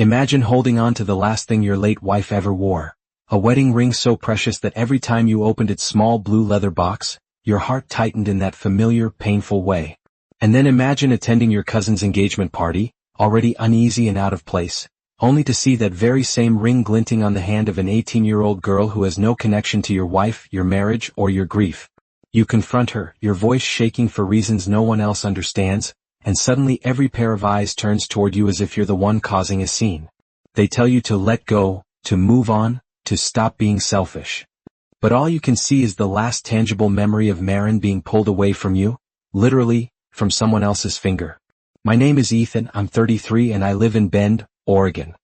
Imagine holding on to the last thing your late wife ever wore. A wedding ring so precious that every time you opened its small blue leather box, your heart tightened in that familiar, painful way. And then imagine attending your cousin's engagement party, already uneasy and out of place, only to see that very same ring glinting on the hand of an 18-year-old girl who has no connection to your wife, your marriage, or your grief. You confront her, your voice shaking for reasons no one else understands, and suddenly every pair of eyes turns toward you as if you're the one causing a scene. They tell you to let go, to move on, to stop being selfish. But all you can see is the last tangible memory of Maren being pulled away from you, literally, from someone else's finger. My name is Ethan, I'm 33 and I live in Bend, Oregon.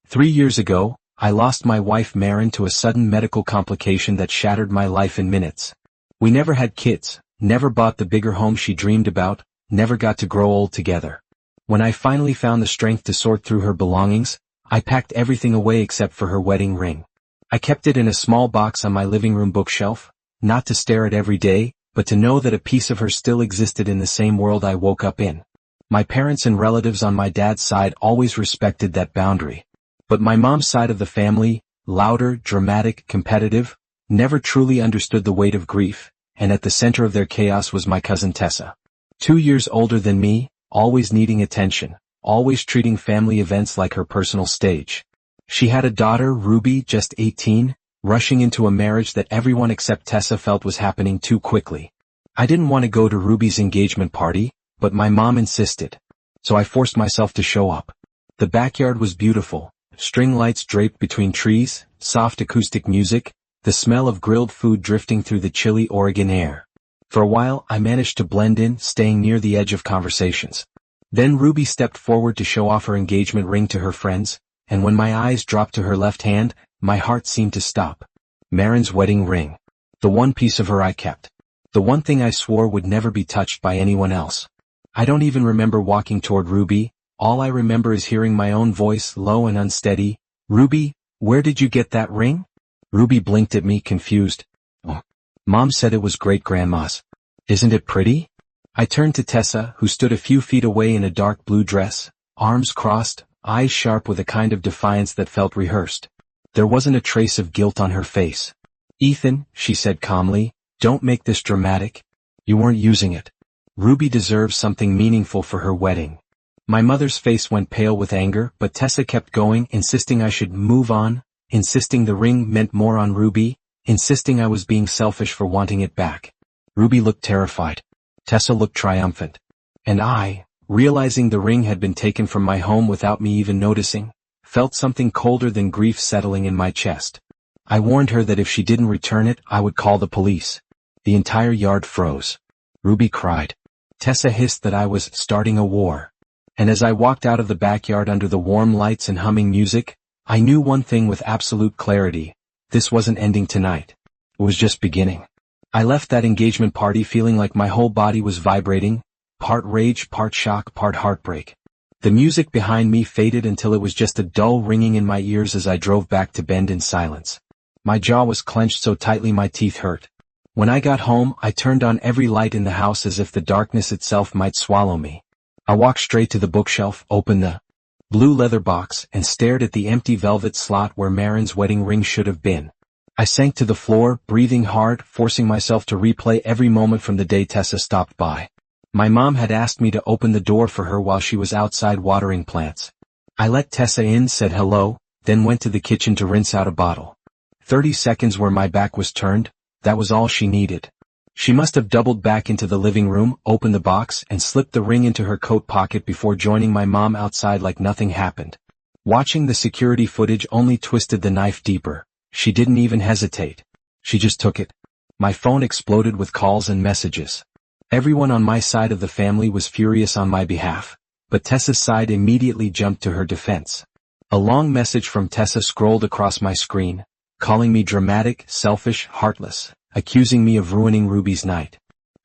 3 years ago, I lost my wife Maren to a sudden medical complication that shattered my life in minutes. We never had kids, never bought the bigger home she dreamed about, never got to grow old together. When I finally found the strength to sort through her belongings, I packed everything away except for her wedding ring. I kept it in a small box on my living room bookshelf, not to stare at every day, but to know that a piece of her still existed in the same world I woke up in. My parents and relatives on my dad's side always respected that boundary. But my mom's side of the family, louder, dramatic, competitive, never truly understood the weight of grief, and at the center of their chaos was my cousin Tessa. 2 years older than me, always needing attention, always treating family events like her personal stage. She had a daughter, Ruby, just 18, rushing into a marriage that everyone except Tessa felt was happening too quickly. I didn't want to go to Ruby's engagement party, but my mom insisted. So I forced myself to show up. The backyard was beautiful, string lights draped between trees, soft acoustic music, the smell of grilled food drifting through the chilly Oregon air. For a while, I managed to blend in, staying near the edge of conversations. Then Ruby stepped forward to show off her engagement ring to her friends, and when my eyes dropped to her left hand, my heart seemed to stop. Maren's wedding ring. The one piece of her I kept. The one thing I swore would never be touched by anyone else. I don't even remember walking toward Ruby, all I remember is hearing my own voice, low and unsteady. "Ruby, where did you get that ring?" Ruby blinked at me, confused. "Oh, Mom said it was great-grandma's. Isn't it pretty?" I turned to Tessa, who stood a few feet away in a dark blue dress, arms crossed, eyes sharp with a kind of defiance that felt rehearsed. There wasn't a trace of guilt on her face. "Ethan," she said calmly, "don't make this dramatic. You weren't using it. Ruby deserves something meaningful for her wedding." My mother's face went pale with anger, but Tessa kept going, insisting I should move on, insisting the ring meant more on Ruby, insisting I was being selfish for wanting it back. Ruby looked terrified. Tessa looked triumphant. And I, realizing the ring had been taken from my home without me even noticing, felt something colder than grief settling in my chest. I warned her that if she didn't return it, I would call the police. The entire yard froze. Ruby cried. Tessa hissed that I was starting a war. And as I walked out of the backyard under the warm lights and humming music, I knew one thing with absolute clarity. This wasn't ending tonight. It was just beginning. I left that engagement party feeling like my whole body was vibrating, part rage, part shock, part heartbreak. The music behind me faded until it was just a dull ringing in my ears as I drove back to Bend in silence. My jaw was clenched so tightly my teeth hurt. When I got home, I turned on every light in the house as if the darkness itself might swallow me. I walked straight to the bookshelf, opened the blue leather box, and stared at the empty velvet slot where Maren's wedding ring should have been. I sank to the floor, breathing hard, forcing myself to replay every moment from the day Tessa stopped by. My mom had asked me to open the door for her while she was outside watering plants. I let Tessa in, said hello, then went to the kitchen to rinse out a bottle. 30 seconds where my back was turned, that was all she needed. She must have doubled back into the living room, opened the box, and slipped the ring into her coat pocket before joining my mom outside like nothing happened. Watching the security footage only twisted the knife deeper. She didn't even hesitate. She just took it. My phone exploded with calls and messages. Everyone on my side of the family was furious on my behalf, but Tessa's side immediately jumped to her defense. A long message from Tessa scrolled across my screen, calling me dramatic, selfish, heartless, accusing me of ruining Ruby's night.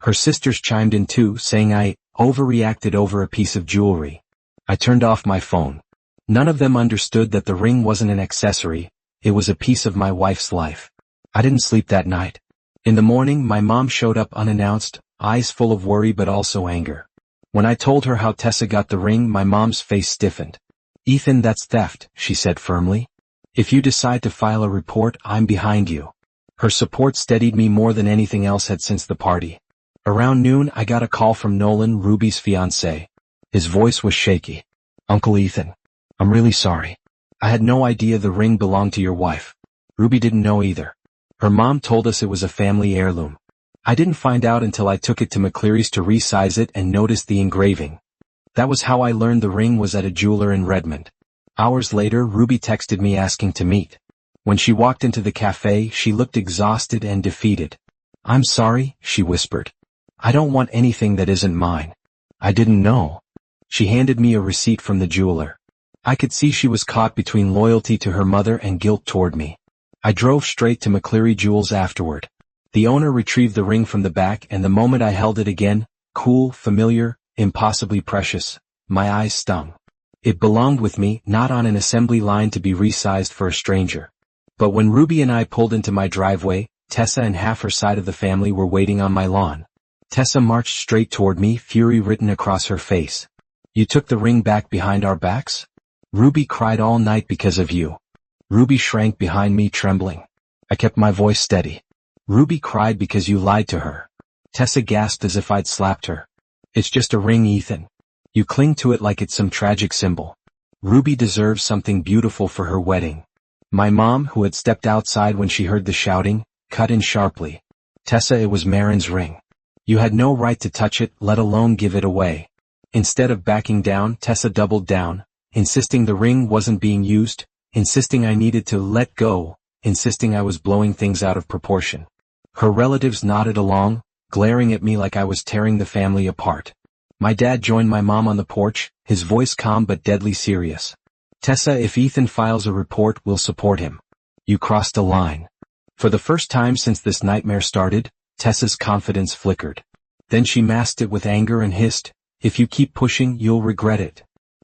Her sisters chimed in too, saying I overreacted over a piece of jewelry. I turned off my phone. None of them understood that the ring wasn't an accessory, it was a piece of my wife's life. I didn't sleep that night. In the morning, my mom showed up unannounced, eyes full of worry but also anger. When I told her how Tessa got the ring, my mom's face stiffened. Ethan, that's theft, she said firmly. If you decide to file a report, I'm behind you. Her support steadied me more than anything else had since the party. Around noon I got a call from Nolan, Ruby's fiancé. His voice was shaky. Uncle Ethan, I'm really sorry. I had no idea the ring belonged to your wife. Ruby didn't know either. Her mom told us it was a family heirloom. I didn't find out until I took it to McCleary's to resize it and noticed the engraving. That was how I learned the ring was at a jeweler in Redmond. Hours later, Ruby texted me asking to meet. When she walked into the cafe, she looked exhausted and defeated. I'm sorry, she whispered. I don't want anything that isn't mine. I didn't know. She handed me a receipt from the jeweler. I could see she was caught between loyalty to her mother and guilt toward me. I drove straight to McCleary Jewels afterward. The owner retrieved the ring from the back, and the moment I held it again, cool, familiar, impossibly precious, my eyes stung. It belonged with me, not on an assembly line to be resized for a stranger. But when Ruby and I pulled into my driveway, Tessa and half her side of the family were waiting on my lawn. Tessa marched straight toward me, fury written across her face. You took the ring back behind our backs? Ruby cried all night because of you. Ruby shrank behind me, trembling. I kept my voice steady. Ruby cried because you lied to her. Tessa gasped as if I'd slapped her. It's just a ring, Ethan. You cling to it like it's some tragic symbol. Ruby deserves something beautiful for her wedding. My mom, who had stepped outside when she heard the shouting, cut in sharply. Tessa, it was Marin's ring. You had no right to touch it, let alone give it away. Instead of backing down, Tessa doubled down, insisting the ring wasn't being used, insisting I needed to let go, insisting I was blowing things out of proportion. Her relatives nodded along, glaring at me like I was tearing the family apart. My dad joined my mom on the porch, his voice calm but deadly serious. Tessa, if Ethan files a report, we'll support him. You crossed a line. For the first time since this nightmare started, Tessa's confidence flickered. Then she masked it with anger and hissed, if you keep pushing, you'll regret it.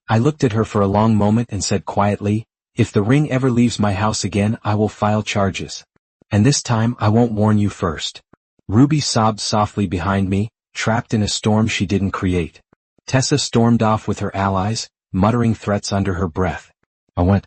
I looked at her for a long moment and said quietly, if the ring ever leaves my house again, I will file charges. And this time I won't warn you first. Ruby sobbed softly behind me, trapped in a storm she didn't create. Tessa stormed off with her allies, muttering threats under her breath. I went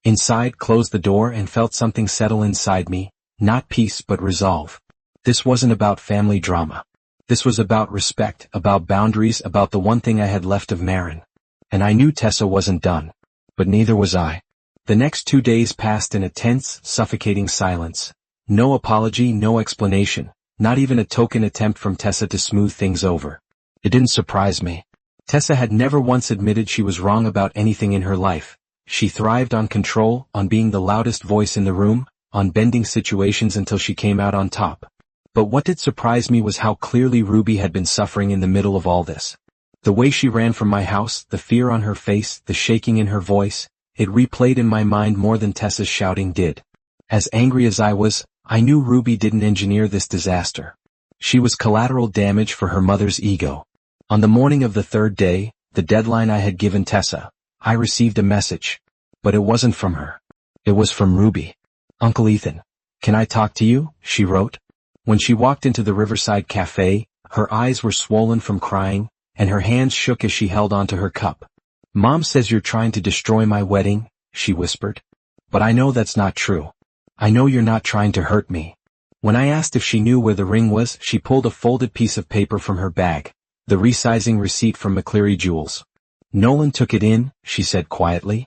inside, closed the door, and felt something settle inside me, not peace but resolve. This wasn't about family drama. This was about respect, about boundaries, about the one thing I had left of Marin. And I knew Tessa wasn't done. But neither was I. The next 2 days passed in a tense, suffocating silence. No apology, no explanation. Not even a token attempt from Tessa to smooth things over. It didn't surprise me. Tessa had never once admitted she was wrong about anything in her life. She thrived on control, on being the loudest voice in the room, on bending situations until she came out on top. But what did surprise me was how clearly Ruby had been suffering in the middle of all this. The way she ran from my house, the fear on her face, the shaking in her voice, it replayed in my mind more than Tessa's shouting did. As angry as I was, I knew Ruby didn't engineer this disaster. She was collateral damage for her mother's ego. On the morning of the third day, the deadline I had given Tessa, I received a message. But it wasn't from her. It was from Ruby. Uncle Ethan, can I talk to you? She wrote. When she walked into the Riverside Cafe, her eyes were swollen from crying, and her hands shook as she held onto her cup. Mom says you're trying to destroy my wedding, she whispered. But I know that's not true. I know you're not trying to hurt me. When I asked if she knew where the ring was, she pulled a folded piece of paper from her bag, the resizing receipt from McCleary Jewels. Nolan took it in, she said quietly.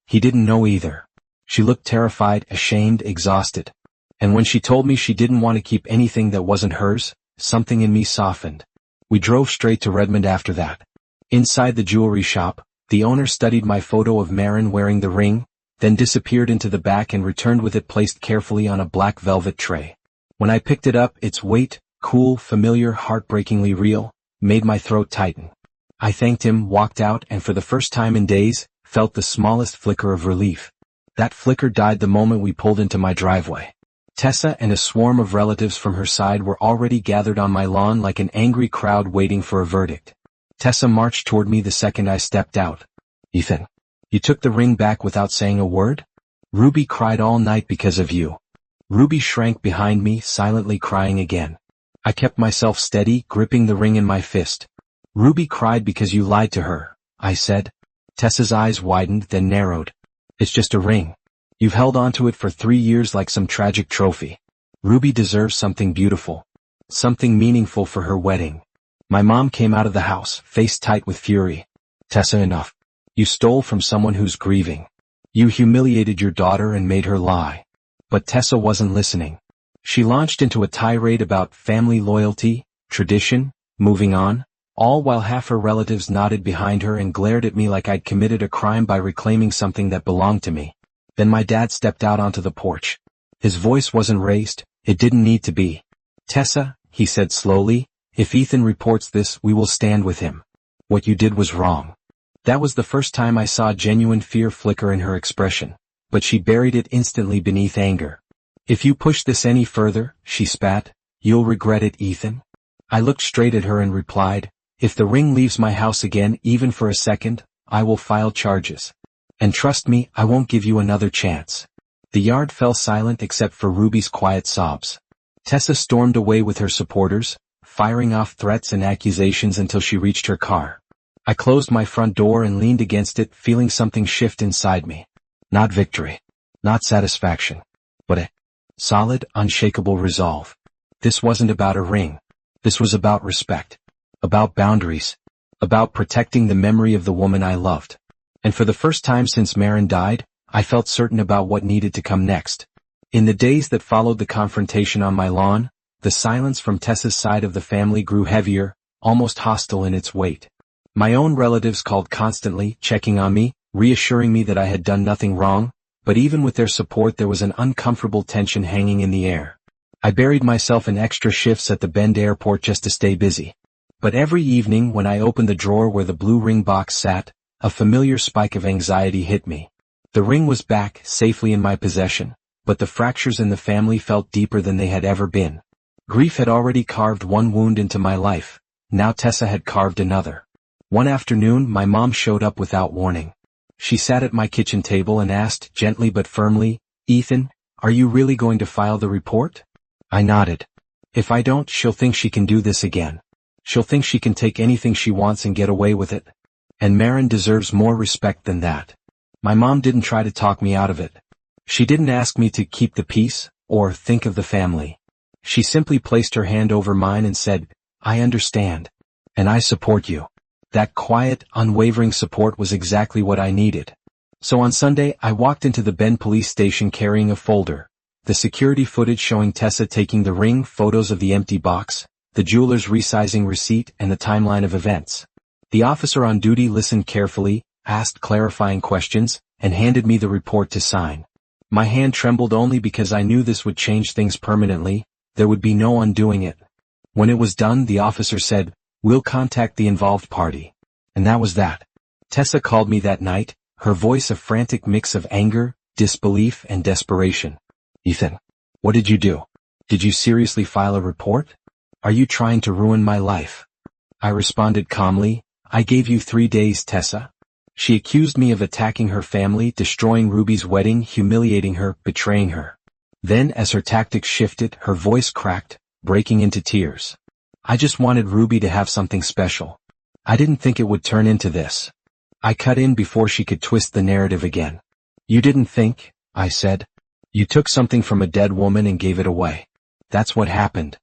He didn't know either. She looked terrified, ashamed, exhausted. And when she told me she didn't want to keep anything that wasn't hers, something in me softened. We drove straight to Redmond after that. Inside the jewelry shop, the owner studied my photo of Marin wearing the ring, then disappeared into the back and returned with it placed carefully on a black velvet tray. When I picked it up, its weight, cool, familiar, heartbreakingly real, made my throat tighten. I thanked him, walked out, and for the first time in days, felt the smallest flicker of relief. That flicker died the moment we pulled into my driveway. Tessa and a swarm of relatives from her side were already gathered on my lawn like an angry crowd waiting for a verdict. Tessa marched toward me the second I stepped out. Ethan, you took the ring back without saying a word? Ruby cried all night because of you. Ruby shrank behind me, silently crying again. I kept myself steady, gripping the ring in my fist. Ruby cried because you lied to her, I said. Tessa's eyes widened, then narrowed. It's just a ring. You've held onto it for 3 years like some tragic trophy. Ruby deserves something beautiful. Something meaningful for her wedding. My mom came out of the house, face tight with fury. Tessa, enough. You stole from someone who's grieving. You humiliated your daughter and made her lie. But Tessa wasn't listening. She launched into a tirade about family loyalty, tradition, moving on, all while half her relatives nodded behind her and glared at me like I'd committed a crime by reclaiming something that belonged to me. Then my dad stepped out onto the porch. His voice wasn't raised, it didn't need to be. Tessa, he said slowly, if Ethan reports this, we will stand with him. What you did was wrong. That was the first time I saw genuine fear flicker in her expression, but she buried it instantly beneath anger. If you push this any further, she spat, you'll regret it, Ethan. I looked straight at her and replied, if the ring leaves my house again even for a second, I will file charges. And trust me, I won't give you another chance. The yard fell silent except for Ruby's quiet sobs. Tessa stormed away with her supporters, firing off threats and accusations until she reached her car. I closed my front door and leaned against it, feeling something shift inside me. Not victory. Not satisfaction. But a solid, unshakable resolve. This wasn't about a ring. This was about respect. About boundaries. About protecting the memory of the woman I loved. And for the first time since Marin died, I felt certain about what needed to come next. In the days that followed the confrontation on my lawn, the silence from Tessa's side of the family grew heavier, almost hostile in its weight. My own relatives called constantly, checking on me, reassuring me that I had done nothing wrong, but even with their support there was an uncomfortable tension hanging in the air. I buried myself in extra shifts at the Bend airport just to stay busy. But every evening when I opened the drawer where the blue ring box sat, a familiar spike of anxiety hit me. The ring was back, safely in my possession, but the fractures in the family felt deeper than they had ever been. Grief had already carved one wound into my life, now Tessa had carved another. One afternoon my mom showed up without warning. She sat at my kitchen table and asked, gently but firmly, Ethan, are you really going to file the report? I nodded. If I don't, she'll think she can do this again. She'll think she can take anything she wants and get away with it. And Marin deserves more respect than that. My mom didn't try to talk me out of it. She didn't ask me to keep the peace, or think of the family. She simply placed her hand over mine and said, I understand. And I support you. That quiet, unwavering support was exactly what I needed. So on Sunday I walked into the Bend police station carrying a folder. The security footage showing Tessa taking the ring, photos of the empty box, the jeweler's resizing receipt and the timeline of events. The officer on duty listened carefully, asked clarifying questions, and handed me the report to sign. My hand trembled only because I knew this would change things permanently, there would be no undoing it. When it was done the officer said, we'll contact the involved party. And that was that. Tessa called me that night, her voice a frantic mix of anger, disbelief and desperation. Ethan, what did you do? Did you seriously file a report? Are you trying to ruin my life? I responded calmly, I gave you 3 days, Tessa. She accused me of attacking her family, destroying Ruby's wedding, humiliating her, betraying her. Then as her tactics shifted, her voice cracked, breaking into tears. I just wanted Ruby to have something special. I didn't think it would turn into this. I cut in before she could twist the narrative again. You didn't think, I said. You took something from a dead woman and gave it away. That's what happened.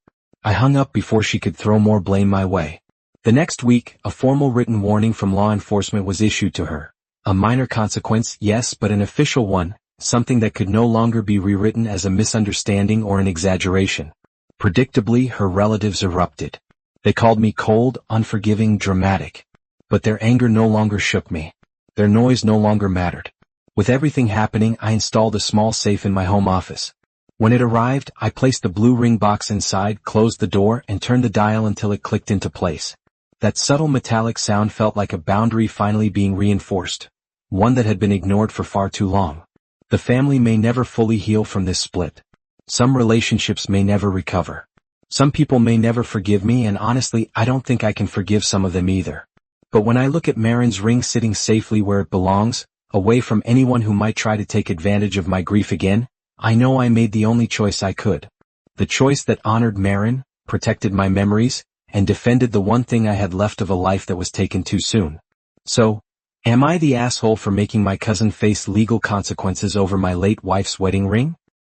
I hung up before she could throw more blame my way. The next week, a formal written warning from law enforcement was issued to her. A minor consequence, yes, but an official one, something that could no longer be rewritten as a misunderstanding or an exaggeration. Predictably, her relatives erupted. They called me cold, unforgiving, dramatic. But their anger no longer shook me. Their noise no longer mattered. With everything happening, I installed a small safe in my home office. When it arrived, I placed the blue ring box inside, closed the door, and turned the dial until it clicked into place. That subtle metallic sound felt like a boundary finally being reinforced. One that had been ignored for far too long. The family may never fully heal from this split. Some relationships may never recover. Some people may never forgive me, and honestly, I don't think I can forgive some of them either. But when I look at Marin's ring sitting safely where it belongs, away from anyone who might try to take advantage of my grief again, I know I made the only choice I could. The choice that honored Marin, protected my memories, and defended the one thing I had left of a life that was taken too soon. So, Am I the asshole for making my cousin face legal consequences over my late wife's wedding ring?